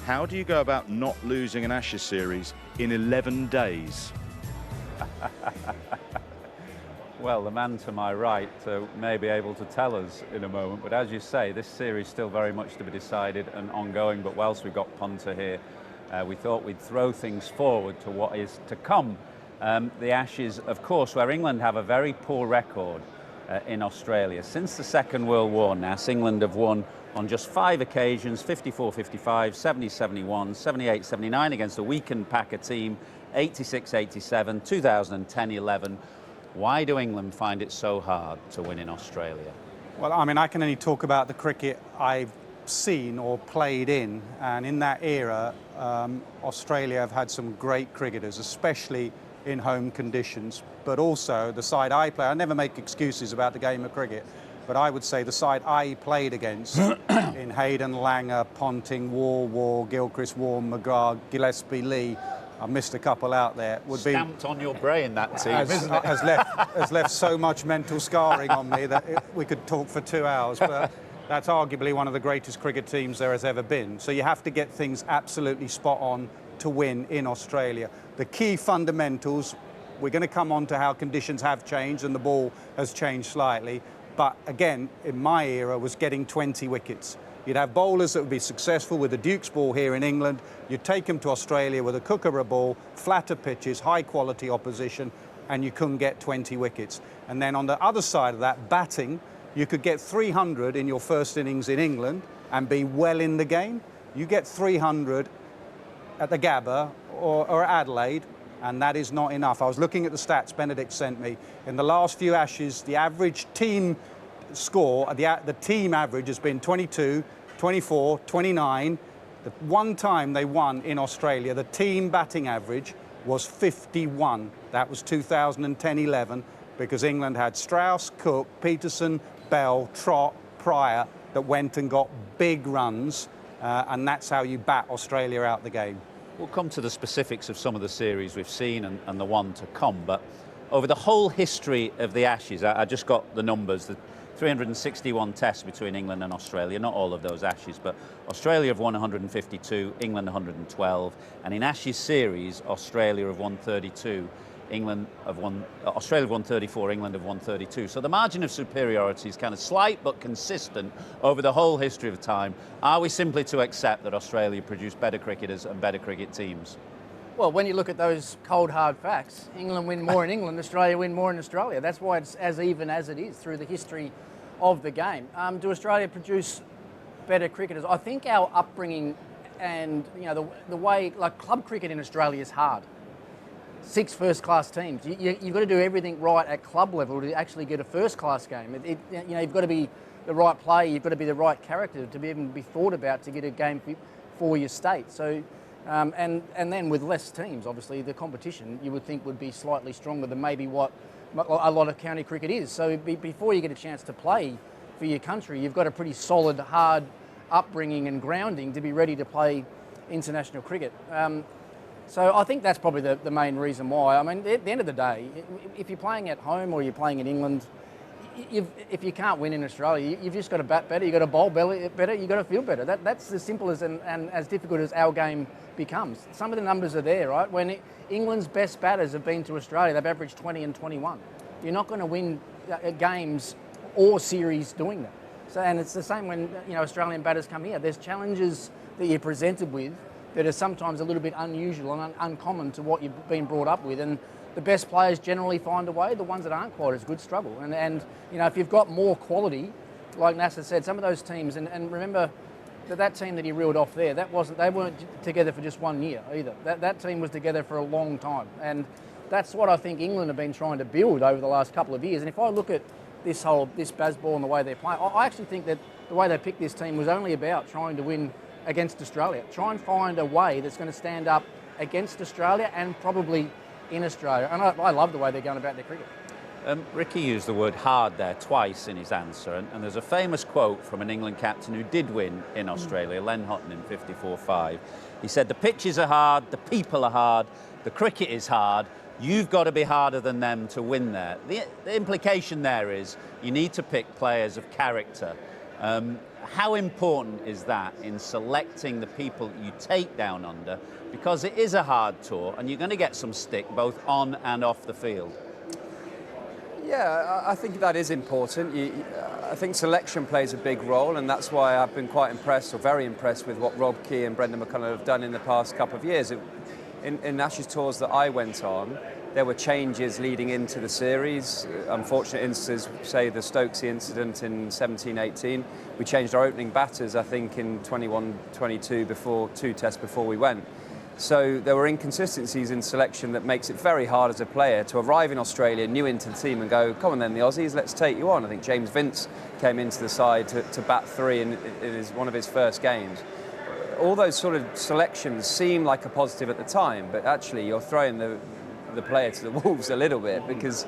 how do you go about not losing an Ashes series in 11 days? Well, the man to my right may be able to tell us in a moment, but as you say, this series is still very much to be decided and ongoing. But whilst we've got Ponter here, we thought we'd throw things forward to what is to come. The Ashes, of course, where England have a very poor record in Australia. Since the Second World War, Nass, England have won on just 5 occasions, 54-55, 70-71, 78-79 against a weakened Packer team, 86-87, 2010-11. Why do England find it so hard to win in Australia? Well, I mean, I can only talk about the cricket I've seen or played in, and in that era, Australia have had some great cricketers, especially in home conditions, but also the side I play. I never make excuses about the game of cricket, but I would say the side I played against in Hayden, Langer, Ponting, War, Gilchrist, Warren, McGrath, Gillespie, Lee, I missed a couple out there, would be stamped on your brain, that team, isn't it? has left so much mental scarring on me that we could talk for 2 hours, but that's arguably one of the greatest cricket teams there has ever been. So you have to get things absolutely spot on to win in Australia. The key fundamentals, we're going to come on to how conditions have changed and the ball has changed slightly, but again, in my era, was getting 20 wickets. You'd have bowlers that would be successful with the Duke's ball here in England. You'd take them to Australia with a Kookaburra ball, flatter pitches, high quality opposition, and you couldn't get 20 wickets. And then on the other side of that, batting, you could get 300 in your first innings in England and be well in the game. You get 300 at the Gabba or Adelaide, and that is not enough. I was looking at the stats Benedict sent me. In the last few Ashes, the average team score, the team average has been 22, 24, 29. The one time they won in Australia, the team batting average was 51. That was 2010-11, because England had Strauss, Cook, Peterson, Bell, Trott, Pryor that went and got big runs, and that's how you bat Australia out the game. We'll come to the specifics of some of the series we've seen and the one to come, but over the whole history of the Ashes, I just got the numbers, the 361 tests between England and Australia, not all of those Ashes, but Australia have won 152, England 112, and in Ashes series, Australia have won 32, Australia have won 34, England have won 32. So the margin of superiority is kind of slight but consistent over the whole history of time. Are we simply to accept that Australia produce better cricketers and better cricket teams? Well, when you look at those cold, hard facts, England win more in England, Australia win more in Australia. That's why it's as even as it is through the history of the game. Do Australia produce better cricketers? I think our upbringing and the way, like club cricket in Australia is hard. 6 first-class teams. You've got to do everything right at club level to actually get a first-class game. You've got to be the right player, you've got to be the right character to even be thought about to get a game for your state. So. And then with less teams, obviously, the competition you would think would be slightly stronger than maybe what a lot of county cricket is. So before you get a chance to play for your country, you've got a pretty solid, hard upbringing and grounding to be ready to play international cricket. So I think that's probably the main reason why. I mean, at the end of the day, if you're playing at home or you're playing in England, if you can't win in Australia, you've just got to bat better, you've got to bowl better, you've got to feel better. That's as simple as and as difficult as our game becomes. Some of the numbers are there, right? When England's best batters have been to Australia, they've averaged 20 and 21. You're not going to win games or series doing that. So, and it's the same when Australian batters come here. There's challenges that you're presented with that are sometimes a little bit unusual and uncommon to what you've been brought up with. And the best players generally find a way. The ones that aren't quite as good struggle. And if you've got more quality, like Nasser said, some of those teams, and remember that team that he reeled off there, they weren't together for just 1 year either. That team was together for a long time. And that's what I think England have been trying to build over the last couple of years. And if I look at this Bazball and the way they're playing, I actually think that the way they picked this team was only about trying to win against Australia. Try and find a way that's going to stand up against Australia and probably in Australia. And I love the way they're going about their cricket. Ricky used the word hard there twice in his answer, and there's a famous quote from an England captain who did win in Australia, Len Hutton in 54-5. He said, "The pitches are hard, the people are hard, the cricket is hard. You've got to be harder than them to win there." The implication there is you need to pick players of character How important is that in selecting the people you take down under? Because it is a hard tour and you're going to get some stick both on and off the field. Yeah, I think that is important. I think selection plays a big role, and that's why I've been quite impressed, or very impressed, with what Rob Key and Brendan McCullum have done in the past couple of years. In Ashes tours that I went on, there were changes leading into the series. Unfortunate instances, say the Stokesy incident in 17-18. We changed our opening batters, I think, in 21-22 before 2 tests before we went. So there were inconsistencies in selection that makes it very hard as a player to arrive in Australia, new into the team, and go, come on then, the Aussies, let's take you on. I think James Vince came into the side to bat 3 in one of his first games. All those sort of selections seem like a positive at the time, but actually you're throwing the player to the wolves a little bit, because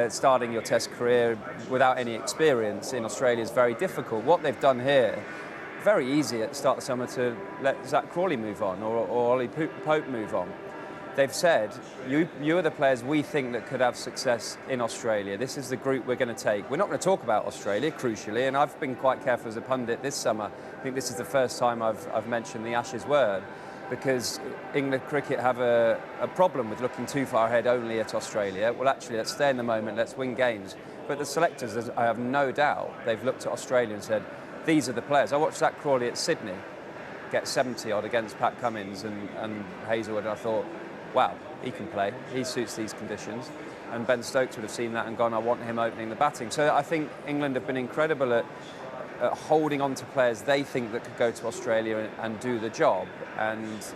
starting your test career without any experience in Australia is very difficult. What they've done here, very easy at the start of the summer to let Zach Crawley move on or Ollie Pope move on. They've said, you are the players we think that could have success in Australia. This is the group we're going to take. We're not going to talk about Australia, crucially, and I've been quite careful as a pundit this summer. I think this is the first time I've mentioned the Ashes word, because England cricket have a problem with looking too far ahead only at Australia. Well, actually, let's stay in the moment, let's win games. But the selectors, I have no doubt, they've looked at Australia and said, these are the players. I watched Zach Crawley at Sydney get 70-odd against Pat Cummins and Hazelwood, and I thought, wow, he can play. He suits these conditions. And Ben Stokes would have seen that and gone, I want him opening the batting. So I think England have been incredible at holding on to players they think that could go to Australia and do the job. And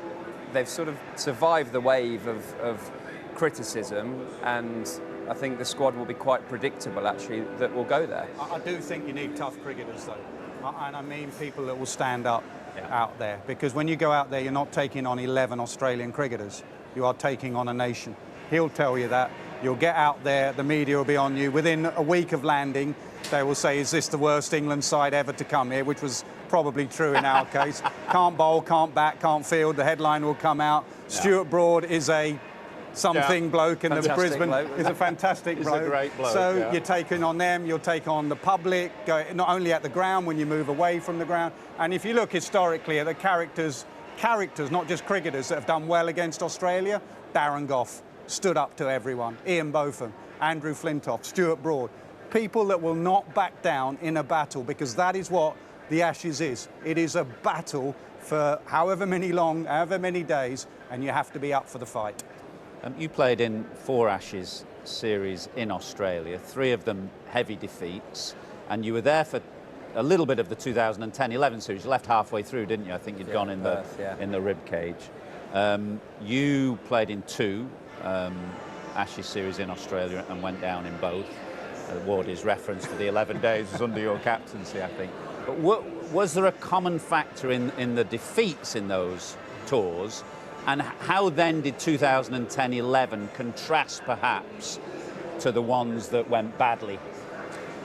they've sort of survived the wave of criticism, and I think the squad will be quite predictable, actually, that will go there. I do think you need tough cricketers, though. And I mean people that will stand up out there. Because when you go out there, you're not taking on 11 Australian cricketers. You are taking on a nation. He'll tell you that. You'll get out there, the media will be on you. Within a week of landing, they will say, is this the worst England side ever to come here? Which was probably true in our case. Can't bowl, can't bat, can't field. The headline will come out. Yeah. Stuart Broad is a bloke, and the Brisbane is a fantastic bloke. He's a great bloke. So you're taking on them, you'll take on the public, not only at the ground, when you move away from the ground. And if you look historically at the characters, not just cricketers, that have done well against Australia, Darren Gough stood up to everyone, Ian Botham, Andrew Flintoff, Stuart Broad, people that will not back down in a battle, because that is what the Ashes is. It is a battle for however many days, and you have to be up for the fight. You played in 4 Ashes series in Australia, 3 of them heavy defeats, and you were there for a little bit of the 2010-11 series. You left halfway through, didn't you? I think you'd gone in the rib cage. You played in 2 Ashes series in Australia and went down in both. Wardy's reference to the 11 days was under your captaincy, I think. But was there a common factor in the defeats in those tours? And how then did 2010-11 contrast perhaps to the ones that went badly?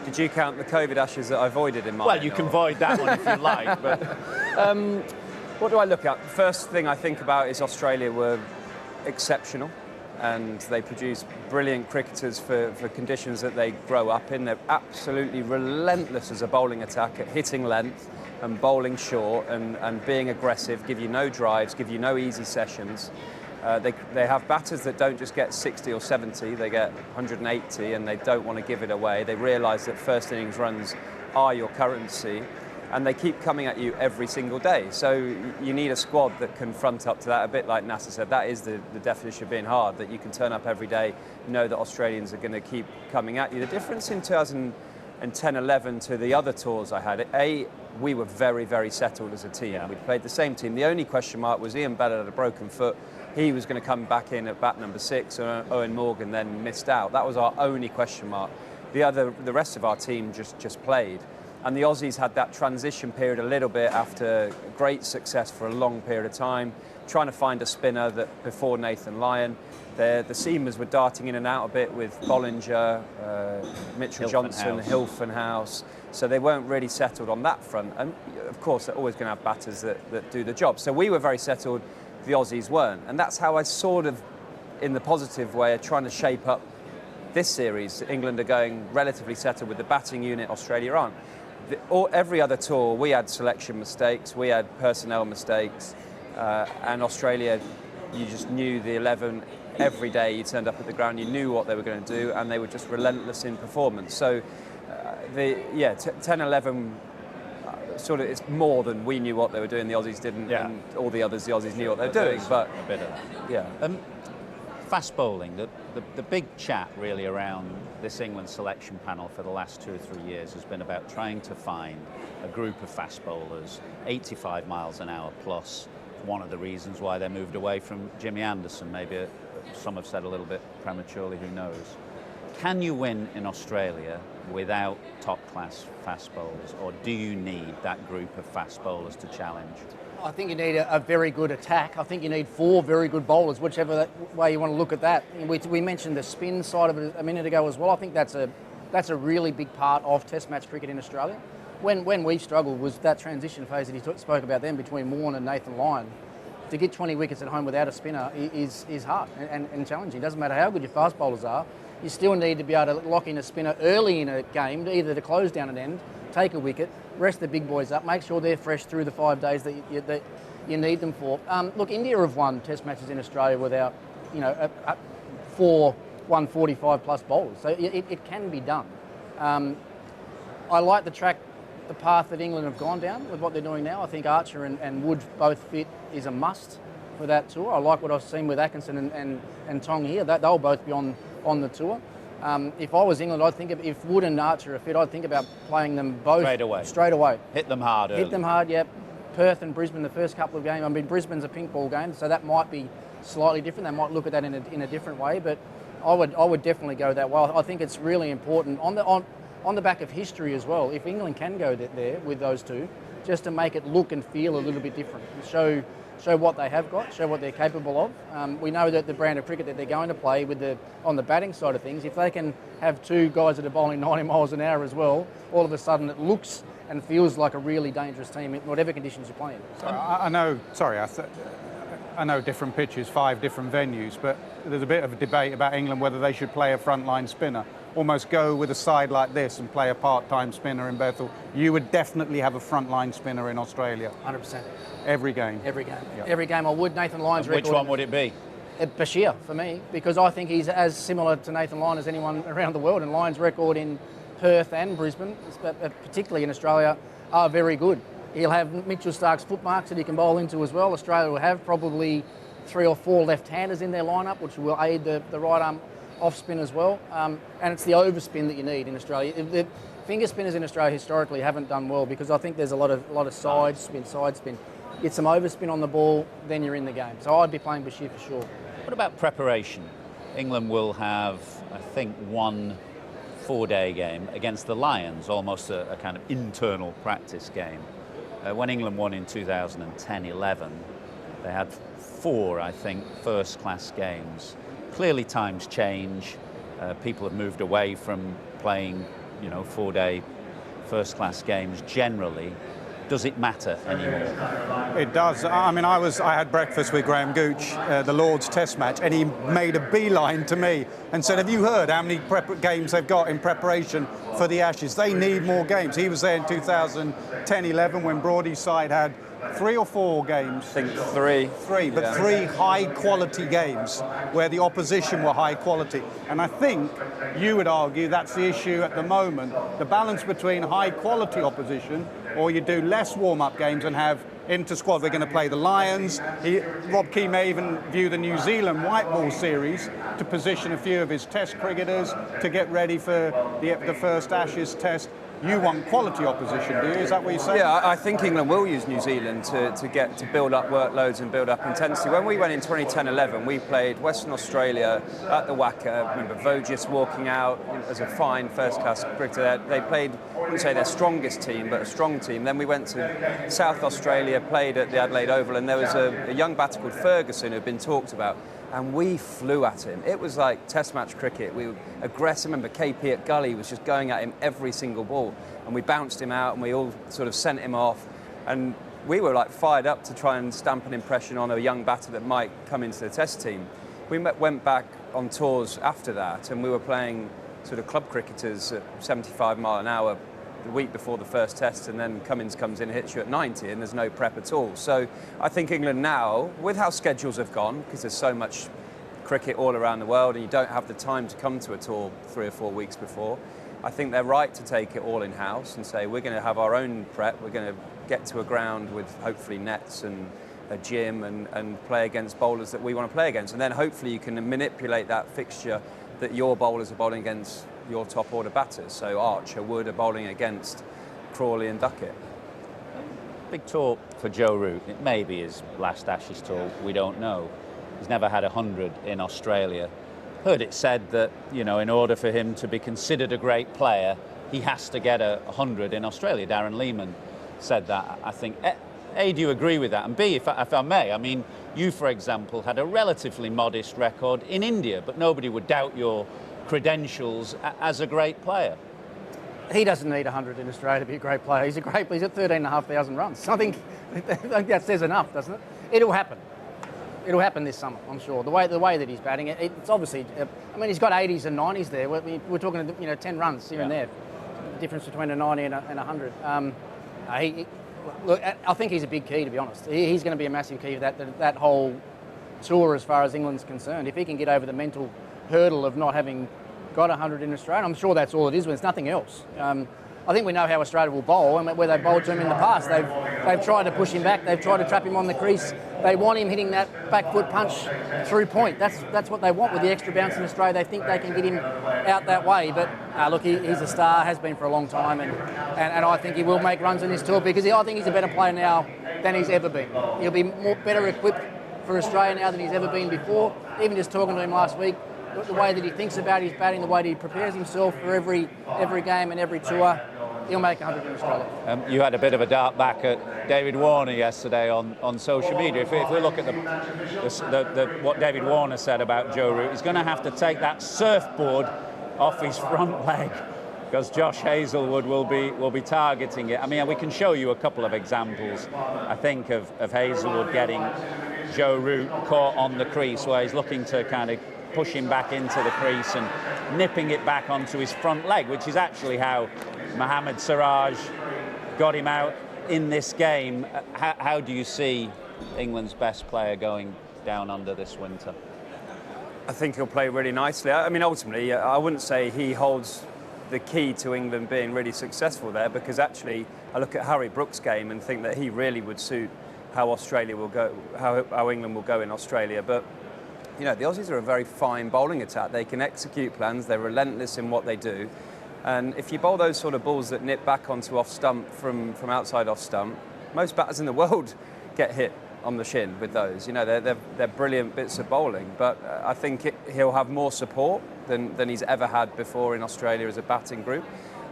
Did you count the COVID Ashes that I avoided in mine? Well, you can void that one if you like. But what do I look at? The first thing I think about is Australia were exceptional, and they produce brilliant cricketers for conditions that they grow up in. They're absolutely relentless as a bowling attack at hitting length and bowling short and being aggressive, give you no drives, give you no easy sessions. They have batters that don't just get 60 or 70, they get 180, and they don't want to give it away. They realise that first innings runs are your currency, and they keep coming at you every single day. So you need a squad that can front up to that, a bit like Nasser said. That is the definition of being hard, that you can turn up every day, know that Australians are going to keep coming at you. The difference in 2010-11 to the other tours I had, we were very, very settled as a team. Yeah. We played the same team. The only question mark was Ian Bell had a broken foot. He was going to come back in at bat number 6, and Owen Morgan then missed out. That was our only question mark. The rest of our team just played. And the Aussies had that transition period a little bit after great success for a long period of time, trying to find a spinner that before Nathan Lyon. The seamers were darting in and out a bit with Bollinger, Mitchell Johnson, Hilfenhaus. So they weren't really settled on that front. And of course, they're always going to have batters that do the job. So we were very settled, the Aussies weren't. And that's how I sort of, in the positive way, are trying to shape up this series. England are going relatively settled with the batting unit, Australia aren't. every other tour, we had selection mistakes, we had personnel mistakes, and Australia, you just knew the 11 every day. You turned up at the ground, you knew what they were going to do, and they were just relentless in performance. So, 10-11, sort of, it's more than we knew what they were doing. The Aussies didn't, and all the others, the Aussies knew what they were doing. But a bit of that. yeah. Fast bowling, the big chat really around this England selection panel for the last 2 or 3 years has been about trying to find a group of fast bowlers, 85 miles an hour plus. One of the reasons why they moved away from Jimmy Anderson, maybe some have said a little bit prematurely, who knows. Can you win in Australia without top-class fast bowlers, or do you need that group of fast bowlers to challenge? I think you need a very good attack. I think you need 4 very good bowlers, whichever way you want to look at that. We mentioned the spin side of it a minute ago as well. I think that's a really big part of Test match cricket in Australia. When we struggled was that transition phase that he spoke about then between Warne and Nathan Lyon. To get 20 wickets at home without a spinner is hard and challenging. It doesn't matter how good your fast bowlers are, you still need to be able to lock in a spinner early in a game, either to close down an end, take a wicket, rest the big boys up, make sure they're fresh through the 5 days that you need them for. Look, India have won Test matches in Australia without, 4 145 plus bowlers, so it can be done. I like the path that England have gone down with what they're doing now. I think Archer and Wood both fit is a must for that tour. I like what I've seen with Atkinson and Tong here. They'll both be on the tour. If I was England, I'd think if Wood and Archer are fit, I'd think about playing them both straight away. Hit them hard early. Hit them hard, yeah. Perth and Brisbane the first couple of games. I mean, Brisbane's a pink ball game, so that might be slightly different. They might look at that in a different way, but I would definitely go that way. I think it's really important on the back of history as well. If England can go there with those two, just to make it look and feel a little bit different, show what they have got, show what they're capable of. We know that the brand of cricket that they're going to play on the batting side of things, if they can have 2 guys that are bowling 90 miles an hour as well, all of a sudden it looks and feels like a really dangerous team in whatever conditions you're playing. I know different pitches, 5 different venues, but there's a bit of a debate about England whether they should play a frontline spinner. Almost go with a side like this and play a part-time spinner in Bethel. You would definitely have a frontline spinner in Australia. 100%. Every game. Every game. Yep. Every game I would. Nathan Lyon's record. Which one would it be? Bashir for me, because I think he's as similar to Nathan Lyon as anyone around the world, and Lyon's record in Perth and Brisbane, particularly in Australia, are very good. He'll have Mitchell Stark's footmarks that he can bowl into as well. Australia will have probably 3 or 4 left-handers in their lineup, which will aid the right arm off spin as well. And it's the overspin that you need in Australia. The finger spinners in Australia historically haven't done well because I think there's a lot of side spin. Get some overspin on the ball, then you're in the game. So I'd be playing Bashir for sure. What about preparation? England will have, I think, 1 4-day game against the Lions, almost a kind of internal practice game. When England won in 2010-11, they had 4, I think, first-class games. Clearly times change. People have moved away from playing, 4-day first-class games generally. Does it matter anymore? It does. I mean, I had breakfast with Graham Gooch, the Lord's Test match, and he made a beeline to me and said, have you heard how many games they've got in preparation for the Ashes? They need more games. He was there in 2010-11 when Broady's side had 3 or 4 games. I think 3. 3, but 3 high-quality games where the opposition were high quality. And I think you would argue that's the issue at the moment, the balance between high-quality opposition, or you do less warm-up games and have inter-squad. We're going to play the Lions. Rob Key may even view the New Zealand white ball series to position a few of his Test cricketers to get ready for the first Ashes Test. You want quality opposition, do you? Is that what you're saying? Yeah, I think England will use New Zealand to build up workloads and build up intensity. When we went in 2010-11, we played Western Australia at the Wacker. I remember Voges walking out as a fine first-class cricketer. They played, I wouldn't say their strongest team, but a strong team. Then we went to South Australia, played at the Adelaide Oval, and there was a young batter called Ferguson who had been talked about. And we flew at him. It was like Test match cricket. We were aggressive. I remember KP at Gully was just going at him every single ball. And we bounced him out and we all sort of sent him off. And we were like fired up to try and stamp an impression on a young batter that might come into the Test team. We went back on tours after that and we were playing sort of club cricketers at 75 mile an hour the week before the first test, and then Cummins comes in and hits you at 90, and there's no prep at all. So I think England now, with how schedules have gone, because there's so much cricket all around the world and you don't have the time to come to a tour 3 or 4 weeks before, I think they're right to take it all in-house and say we're going to have our own prep, we're going to get to a ground with hopefully nets and a gym and play against bowlers that we want to play against, and then hopefully you can manipulate that fixture that your bowlers are bowling against your top order batters. So Archer, Wood are bowling against Crawley and Duckett. Big tour for Joe Root. It may be his last Ashes tour, we don't know. He's never had 100 in Australia. Heard it said that, you know, in order for him to be considered a great player, he has to get 100 in Australia. Darren Lehman said that, I think. A, do you agree with that? And B, if I may, I mean, you, for example, had a relatively modest record in India, but nobody would doubt your credentials as a great player. He doesn't need 100 in Australia to be a great player. He's a great player. He's at 13,500 runs. I think that says enough, doesn't it? It'll happen. It'll happen this summer, I'm sure. The way that he's batting, it's obviously. I mean, he's got 80s and 90s there. We're talking, 10 runs here and there. The difference between a 90 and 100. Look, I think he's a big key, to be honest. He's going to be a massive key for that whole tour as far as England's concerned. If he can get over the mental hurdle of not having got 100 in Australia, I'm sure that's all it is. When it's nothing else. I think we know how Australia will bowl, and where they've bowled to him in the past, they've tried to push him back, they've tried to trap him on the crease. They want him hitting that back foot punch through point. That's what they want with the extra bounce in Australia. They think they can get him out that way. But look, he's a star, has been for a long time, and I think he will make runs in this tour because I think he's a better player now than he's ever been. He'll be better equipped for Australia now than he's ever been before. Even just talking to him last week, the way that he thinks about his batting, the way that he prepares himself for every game and every tour, he'll make 100 in Australia. You had a bit of a dart back at David Warner yesterday on social media. If we look at what David Warner said about Joe Root, he's going to have to take that surfboard off his front leg because Josh Hazlewood will be targeting it. I mean, we can show you a couple of examples, I think, of Hazlewood getting Joe Root caught on the crease where he's looking to kind of push him back into the crease and nipping it back onto his front leg, which is actually how Mohammad Siraj got him out in this game. How do you see England's best player going down under this winter? I think he'll play really nicely. I mean, ultimately, I wouldn't say he holds the key to England being really successful there, because actually I look at Harry Brooks' game and think that he really would suit how Australia will go, how England will go in Australia. But you know, the Aussies are a very fine bowling attack. They can execute plans. They're relentless in what they do. And if you bowl those sort of balls that nip back onto off stump from outside off stump, most batters in the world get hit on the shin with those. You know, they're brilliant bits of bowling. But I think he'll have more support than he's ever had before in Australia as a batting group.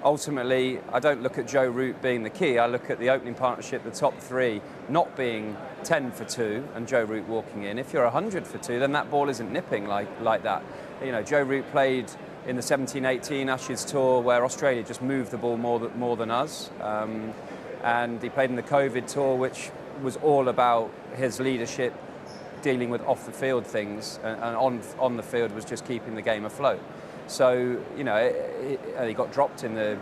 Ultimately, I don't look at Joe Root being the key. I look at the opening partnership, the top three, not being 10 for 2 and Joe Root walking in. If you're 100 for 2, then that ball isn't nipping like that. You know, Joe Root played in the 17-18 Ashes tour where Australia just moved the ball more than us. And he played in the COVID tour, which was all about his leadership, dealing with off-the-field things, and on the field was just keeping the game afloat. So, you know, he got dropped in the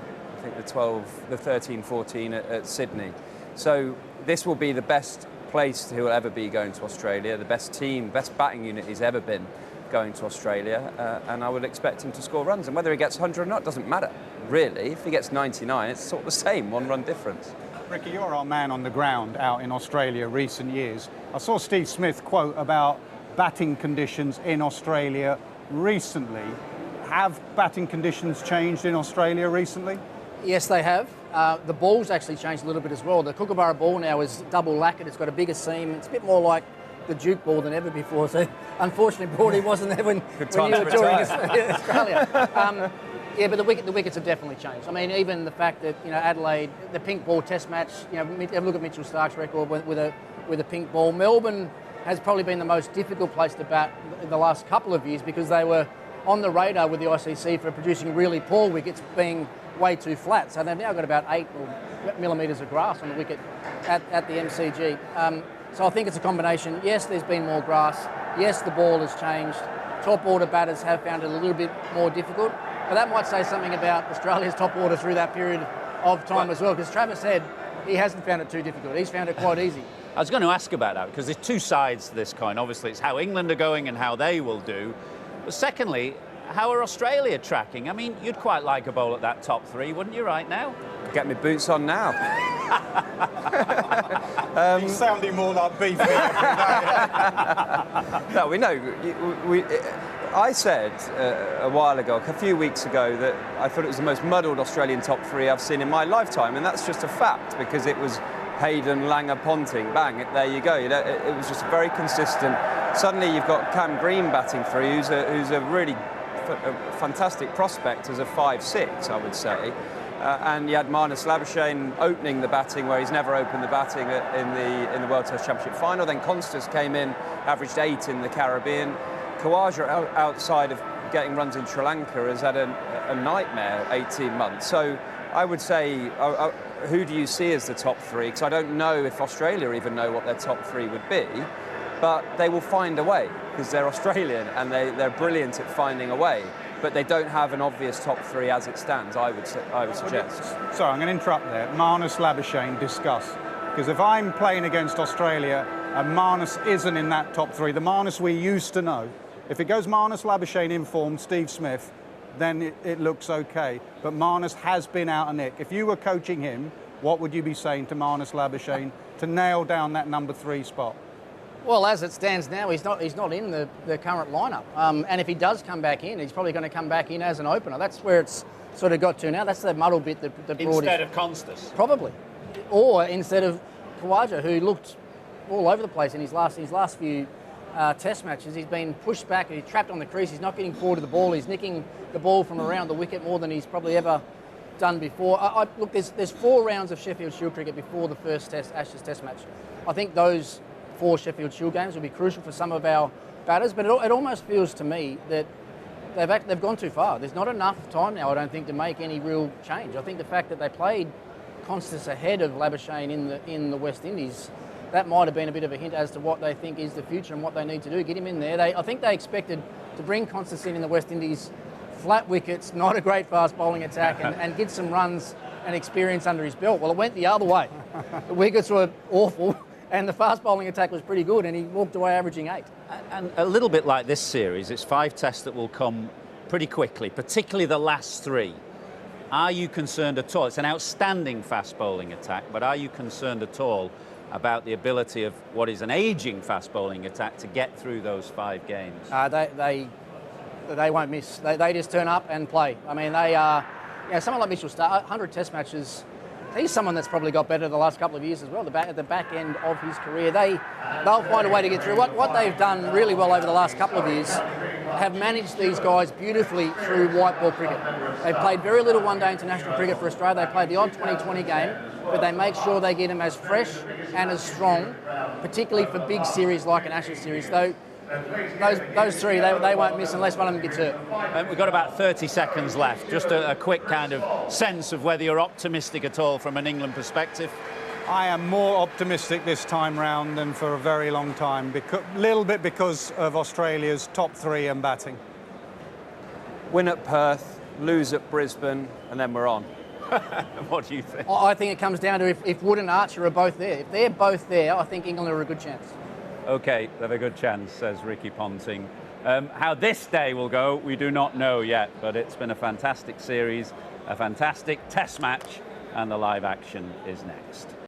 13-14 at Sydney. So this will be the best place he will ever be going to Australia, the best team, best batting unit he's ever been going to Australia, and I would expect him to score runs. And whether he gets 100 or not doesn't matter, really. If he gets 99, it's sort of the same, 1 run difference. Ricky, you're our man on the ground out in Australia recent years. I saw Steve Smith quote about batting conditions in Australia recently. Have batting conditions changed in Australia recently? Yes, they have. The ball's actually changed a little bit as well. The Kookaburra ball now is double lacquered. It's got a bigger seam. It's a bit more like the Duke ball than ever before. So, unfortunately, Broad, he wasn't there when you were touring Australia. Yeah, but the wickets have definitely changed. I mean, even the fact that, you know, Adelaide, the pink ball Test match, you know, have a look at Mitchell Stark's record with a pink ball. Melbourne has probably been the most difficult place to bat in the last couple of years because they were on the radar with the ICC for producing really poor wickets being way too flat. So they've now got about 8 millimetres of grass on the wicket at the MCG. So I think it's a combination. Yes, there's been more grass. Yes, the ball has changed. Top order batters have found it a little bit more difficult. But that might say something about Australia's top order through that period of time as well, because Travis said he hasn't found it too difficult. He's found it quite easy. I was going to ask about that, because there's two sides to this coin. Obviously, it's how England are going and how they will do. But secondly, how are Australia tracking? I mean, you'd quite like a bowl at that top three, wouldn't you, right now? Get my boots on now. He's sounding more like beef every day. No, we know. I said a while ago, a few weeks ago, that I thought it was the most muddled Australian top three I've seen in my lifetime, and that's just a fact, because it was Hayden, Langer, Ponting, bang, there you go. It was just very consistent. Suddenly you've got Cam Green batting through, who's a really fantastic prospect as a 5-6, I would say. And you had Marnus Labuschagne opening the batting where he's never opened the batting in the World Test Championship final. Then Constas came in, averaged 8 in the Caribbean. Khawaja, outside of getting runs in Sri Lanka, has had a nightmare 18 months. So I would say, who do you see as the top three? Because I don't know if Australia even know what their top three would be. But they will find a way, because they're Australian and they're brilliant at finding a way. But they don't have an obvious top three as it stands, I would suggest. Sorry, I'm going to interrupt there. Marnus Labuschagne, discuss. Because if I'm playing against Australia and Marnus isn't in that top three, the Marnus we used to know, if it goes Marnus, Labuschagne, informed, Steve Smith, then it looks okay. But Marnus has been out of nick. If you were coaching him, what would you be saying to Marnus Labuschagne to nail down that number 3 spot? Well, as it stands now, he's not in the current lineup. And if he does come back in, he's probably going to come back in as an opener. That's where it's sort of got to now. That's the muddle bit that Broad instead of Constas. Probably. Or instead of Khawaja, who looked all over the place in his last few Test matches. He's been pushed back, he's trapped on the crease, he's not getting forward to the ball, he's nicking the ball from around the wicket more than he's probably ever done before. Look, there's 4 rounds of Sheffield Shield cricket before the first Ashes Test match. I think those 4 Sheffield Shield games will be crucial for some of our batters, but it almost feels to me that they've gone too far. There's not enough time now, I don't think, to make any real change. I think the fact that they played Constas ahead of Labuschagne in the West Indies, that might have been a bit of a hint as to what they think is the future and what they need to do. Get him in there. I think they expected to bring Constas in the West Indies, flat wickets, not a great fast bowling attack, and get some runs and experience under his belt. Well, it went the other way. The wickets were awful, and the fast bowling attack was pretty good, and he walked away averaging 8. And a little bit like this series, it's 5 tests that will come pretty quickly, particularly the last 3. Are you concerned at all? It's an outstanding fast bowling attack, but are you concerned at all about the ability of what is an ageing fast bowling attack to get through those 5 games? They won't miss. They just turn up and play. I mean, they are, someone like Mitchell Starc, 100 Test matches. He's someone that's probably got better the last couple of years as well. At the back end of his career, they'll find a way to get through. What they've done really well over the last couple of years, have managed these guys beautifully through white ball cricket. They've played very little one-day international cricket for Australia. They played the odd 20-20 game, but they make sure they get them as fresh and as strong, particularly for big series like an Ashes series. Though those 3, they won't miss unless one of them gets hurt. We've got about 30 seconds left. Just a quick kind of sense of whether you're optimistic at all from an England perspective. I am more optimistic this time round than for a very long time, a little bit because of Australia's top 3 and batting. Win at Perth, lose at Brisbane, and then we're on. What do you think? I think it comes down to if Wood and Archer are both there. If they're both there, I think England are a good chance. OK, they have a good chance, says Ricky Ponting. How this day will go, we do not know yet, but it's been a fantastic series, a fantastic Test match, and the live action is next.